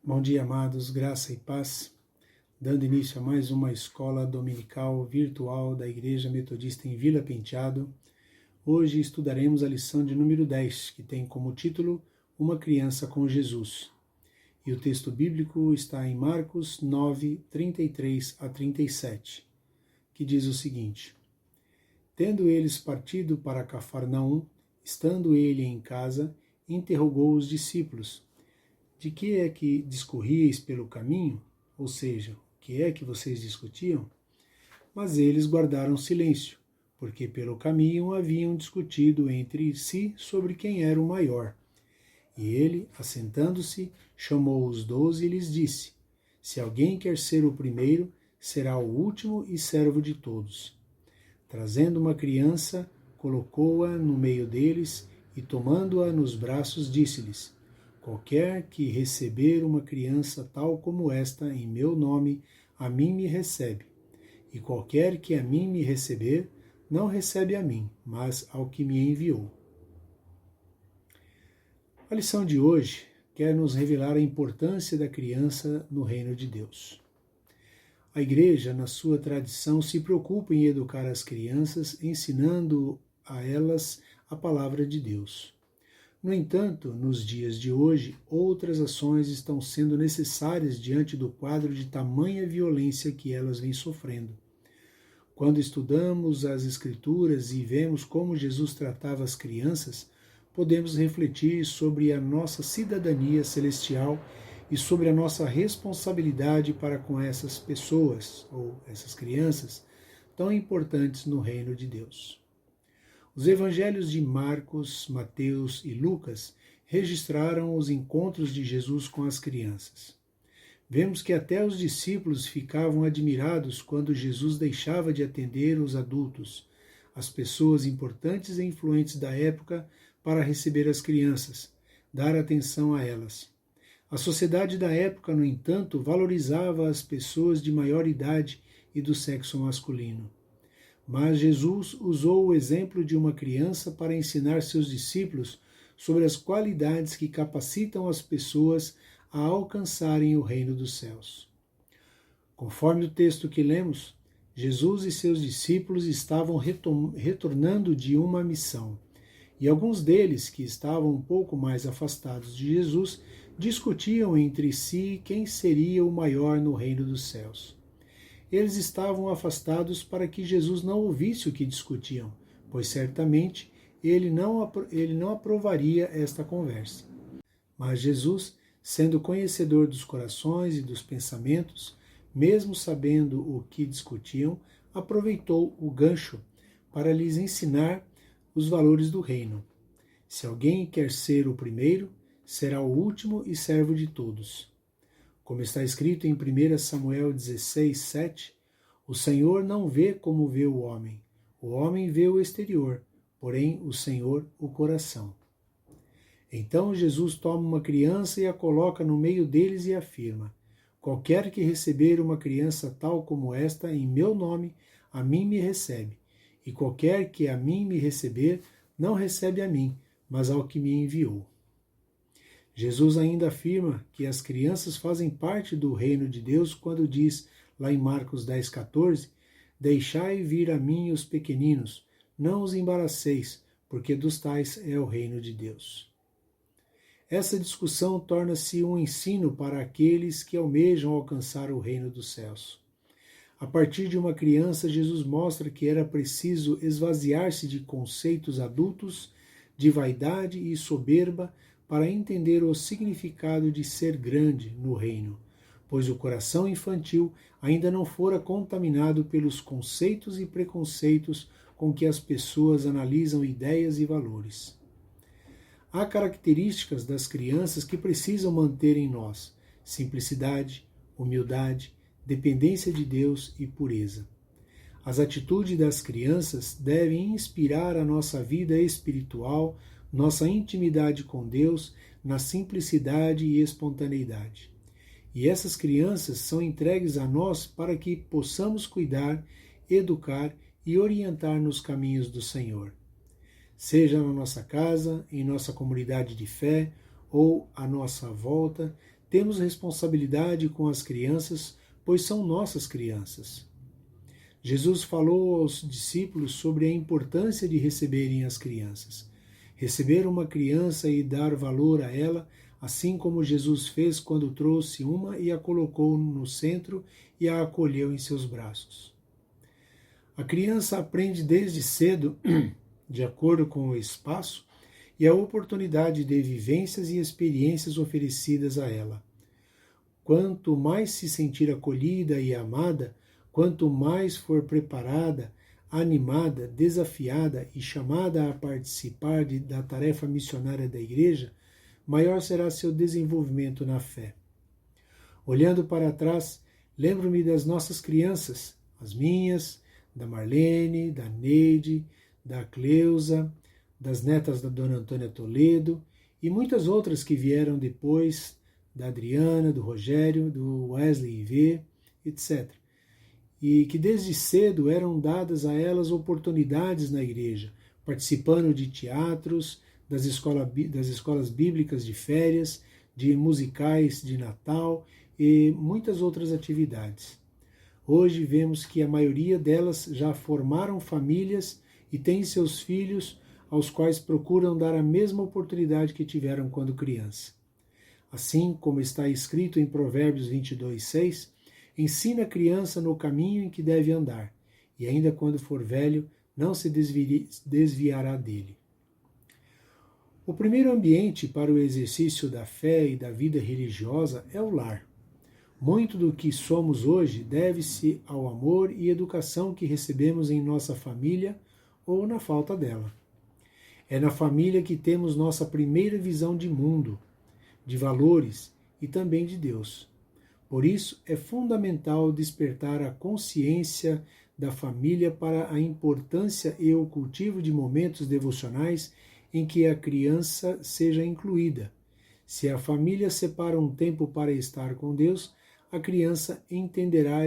Bom dia, amados, graça e paz. Dando início a mais uma escola dominical virtual da Igreja Metodista em Vila Penteado, hoje estudaremos a lição de número 10, que tem como título Uma Criança com Jesus. E o texto bíblico está em Marcos 9, 33 a 37, que diz o seguinte: Tendo eles partido para Cafarnaum, estando ele em casa, interrogou os discípulos: De que é que discorríeis pelo caminho? Ou seja, o que é que vocês discutiam? Mas eles guardaram silêncio, porque pelo caminho haviam discutido entre si sobre quem era o maior. E ele, assentando-se, chamou os 12 e lhes disse: Se alguém quer ser o primeiro, será o último e servo de todos. Trazendo uma criança, colocou-a no meio deles e, tomando-a nos braços, disse-lhes: Qualquer que receber uma criança tal como esta em meu nome, a mim me recebe. E qualquer que a mim me receber, não recebe a mim, mas ao que me enviou. A lição de hoje quer nos revelar a importância da criança no reino de Deus. A Igreja, na sua tradição, se preocupa em educar as crianças, ensinando a elas a palavra de Deus. No entanto, nos dias de hoje, outras ações estão sendo necessárias diante do quadro de tamanha violência que elas vêm sofrendo. Quando estudamos as Escrituras e vemos como Jesus tratava as crianças, podemos refletir sobre a nossa cidadania celestial e sobre a nossa responsabilidade para com essas pessoas, ou essas crianças, tão importantes no reino de Deus. Os evangelhos de Marcos, Mateus e Lucas registraram os encontros de Jesus com as crianças. Vemos que até os discípulos ficavam admirados quando Jesus deixava de atender os adultos, as pessoas importantes e influentes da época, para receber as crianças, dar atenção a elas. A sociedade da época, no entanto, valorizava as pessoas de maior idade e do sexo masculino. Mas Jesus usou o exemplo de uma criança para ensinar seus discípulos sobre as qualidades que capacitam as pessoas a alcançarem o reino dos céus. Conforme o texto que lemos, Jesus e seus discípulos estavam retornando de uma missão, e alguns deles, que estavam um pouco mais afastados de Jesus, discutiam entre si quem seria o maior no reino dos céus. Eles estavam afastados para que Jesus não ouvisse o que discutiam, pois certamente ele não aprovaria esta conversa. Mas Jesus, sendo conhecedor dos corações e dos pensamentos, mesmo sabendo o que discutiam, aproveitou o gancho para lhes ensinar os valores do reino. Se alguém quer ser o primeiro, será o último e servo de todos. Como está escrito em 1 Samuel 16, 7, o Senhor não vê como vê o homem vê o exterior, porém o Senhor o coração. Então Jesus toma uma criança e a coloca no meio deles e afirma: Qualquer que receber uma criança tal como esta em meu nome, a mim me recebe, e qualquer que a mim me receber, não recebe a mim, mas ao que me enviou. Jesus ainda afirma que as crianças fazem parte do reino de Deus quando diz, lá em Marcos 10,14, Deixai vir a mim os pequeninos, não os embaraceis, porque dos tais é o reino de Deus. Essa discussão torna-se um ensino para aqueles que almejam alcançar o reino dos céus. A partir de uma criança, Jesus mostra que era preciso esvaziar-se de conceitos adultos, de vaidade e soberba, para entender o significado de ser grande no reino, pois o coração infantil ainda não fora contaminado pelos conceitos e preconceitos com que as pessoas analisam ideias e valores. Há características das crianças que precisam manter em nós: simplicidade, humildade, dependência de Deus e pureza. As atitudes das crianças devem inspirar a nossa vida espiritual, nossa intimidade com Deus, na simplicidade e espontaneidade. E essas crianças são entregues a nós para que possamos cuidar, educar e orientar nos caminhos do Senhor. Seja na nossa casa, em nossa comunidade de fé ou à nossa volta, temos responsabilidade com as crianças, pois são nossas crianças. Jesus falou aos discípulos sobre a importância de receberem as crianças. Receber uma criança e dar valor a ela, assim como Jesus fez quando trouxe uma e a colocou no centro e a acolheu em seus braços. A criança aprende desde cedo, de acordo com o espaço e a oportunidade de vivências e experiências oferecidas a ela. Quanto mais se sentir acolhida e amada, quanto mais for preparada, animada, desafiada e chamada a participar da tarefa missionária da Igreja, maior será seu desenvolvimento na fé. Olhando para trás, lembro-me das nossas crianças, as minhas, da Marlene, da Neide, da Cleusa, das netas da Dona Antônia Toledo e muitas outras que vieram depois, da Adriana, do Rogério, do Wesley IV, etc. E que desde cedo eram dadas a elas oportunidades na igreja, participando de teatros, das escolas bíblicas de férias, de musicais de Natal e muitas outras atividades. Hoje vemos que a maioria delas já formaram famílias e têm seus filhos, aos quais procuram dar a mesma oportunidade que tiveram quando criança. Assim como está escrito em Provérbios 22:6, ensina a criança no caminho em que deve andar, e ainda quando for velho, não se desviará dele. O primeiro ambiente para o exercício da fé e da vida religiosa é o lar. Muito do que somos hoje deve-se ao amor e educação que recebemos em nossa família ou na falta dela. É na família que temos nossa primeira visão de mundo, de valores e também de Deus. Por isso, é fundamental despertar a consciência da família para a importância e o cultivo de momentos devocionais em que a criança seja incluída. Se a família separa um tempo para estar com Deus, a criança entenderá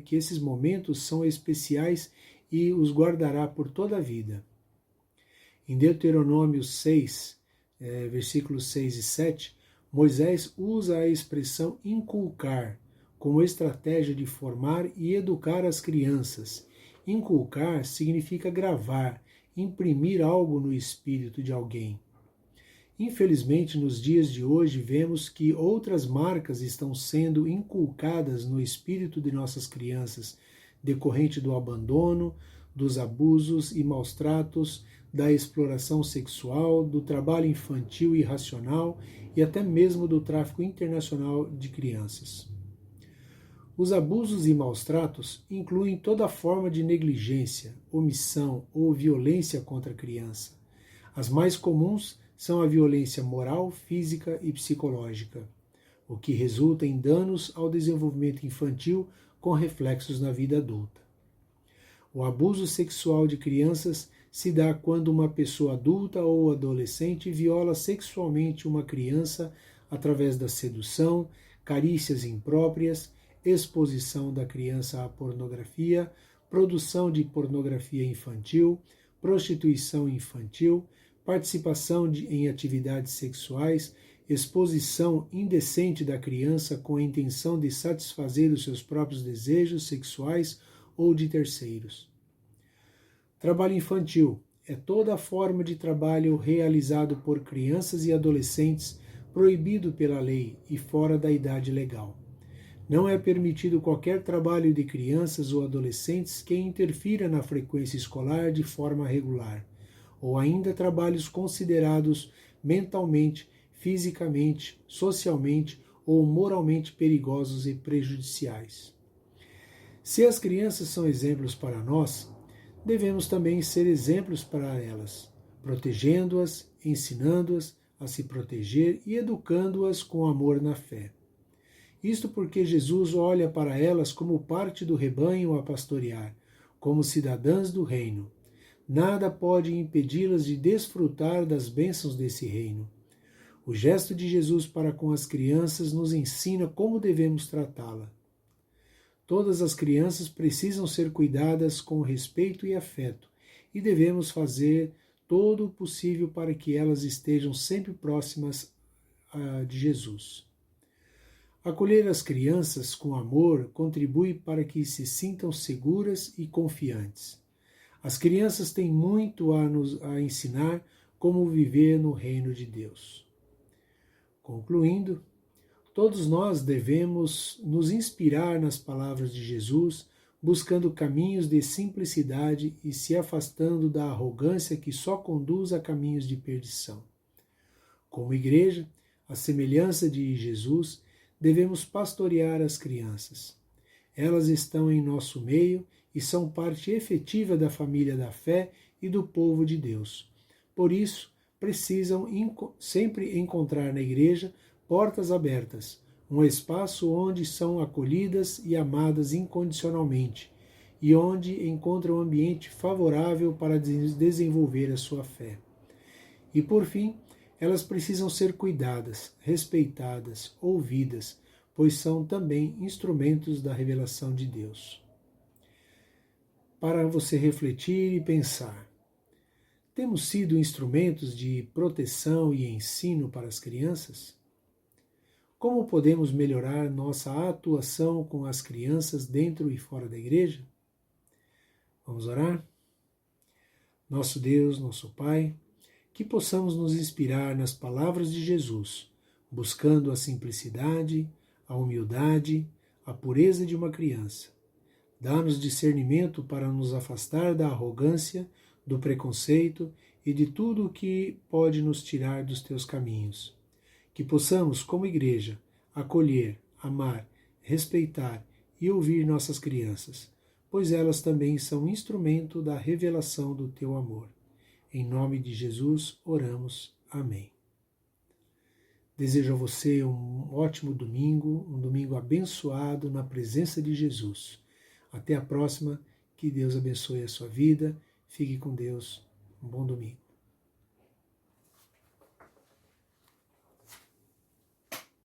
que esses momentos são especiais e os guardará por toda a vida. Em Deuteronômio 6, versículos 6 e 7, Moisés usa a expressão inculcar como estratégia de formar e educar as crianças. Inculcar significa gravar, imprimir algo no espírito de alguém. Infelizmente, nos dias de hoje, vemos que outras marcas estão sendo inculcadas no espírito de nossas crianças, decorrente do abandono, dos abusos e maus tratos, da exploração sexual, do trabalho infantil e irracional e até mesmo do tráfico internacional de crianças. Os abusos e maus tratos incluem toda forma de negligência, omissão ou violência contra a criança. As mais comuns são a violência moral, física e psicológica, o que resulta em danos ao desenvolvimento infantil com reflexos na vida adulta. O abuso sexual de crianças se dá quando uma pessoa adulta ou adolescente viola sexualmente uma criança através da sedução, carícias impróprias, exposição da criança à pornografia, produção de pornografia infantil, prostituição infantil, participação em atividades sexuais, exposição indecente da criança com a intenção de satisfazer os seus próprios desejos sexuais ou de terceiros. Trabalho infantil é toda forma de trabalho realizado por crianças e adolescentes proibido pela lei e fora da idade legal. Não é permitido qualquer trabalho de crianças ou adolescentes que interfira na frequência escolar de forma regular, ou ainda trabalhos considerados mentalmente, fisicamente, socialmente ou moralmente perigosos e prejudiciais. Se as crianças são exemplos para nós, devemos também ser exemplos para elas, protegendo-as, ensinando-as a se proteger e educando-as com amor na fé. Isto porque Jesus olha para elas como parte do rebanho a pastorear, como cidadãs do reino. Nada pode impedi-las de desfrutar das bênçãos desse reino. O gesto de Jesus para com as crianças nos ensina como devemos tratá-la. Todas as crianças precisam ser cuidadas com respeito e afeto, e devemos fazer todo o possível para que elas estejam sempre próximas de Jesus. Acolher as crianças com amor contribui para que se sintam seguras e confiantes. As crianças têm muito a ensinar como viver no reino de Deus. Concluindo, todos nós devemos nos inspirar nas palavras de Jesus, buscando caminhos de simplicidade e se afastando da arrogância que só conduz a caminhos de perdição. Como igreja, à semelhança de Jesus, devemos pastorear as crianças. Elas estão em nosso meio e são parte efetiva da família da fé e do povo de Deus. Por isso, precisam sempre encontrar na igreja portas abertas, um espaço onde são acolhidas e amadas incondicionalmente e onde encontram um ambiente favorável para desenvolver a sua fé. E por fim, elas precisam ser cuidadas, respeitadas, ouvidas, pois são também instrumentos da revelação de Deus. Para você refletir e pensar, temos sido instrumentos de proteção e ensino para as crianças? Como podemos melhorar nossa atuação com as crianças dentro e fora da igreja? Vamos orar? Nosso Deus, nosso Pai, que possamos nos inspirar nas palavras de Jesus, buscando a simplicidade, a humildade, a pureza de uma criança. Dá-nos discernimento para nos afastar da arrogância, do preconceito e de tudo o que pode nos tirar dos teus caminhos. Que possamos, como igreja, acolher, amar, respeitar e ouvir nossas crianças, pois elas também são instrumento da revelação do teu amor. Em nome de Jesus, oramos. Amém. Desejo a você um ótimo domingo, um domingo abençoado na presença de Jesus. Até a próxima, que Deus abençoe a sua vida, fique com Deus, um bom domingo.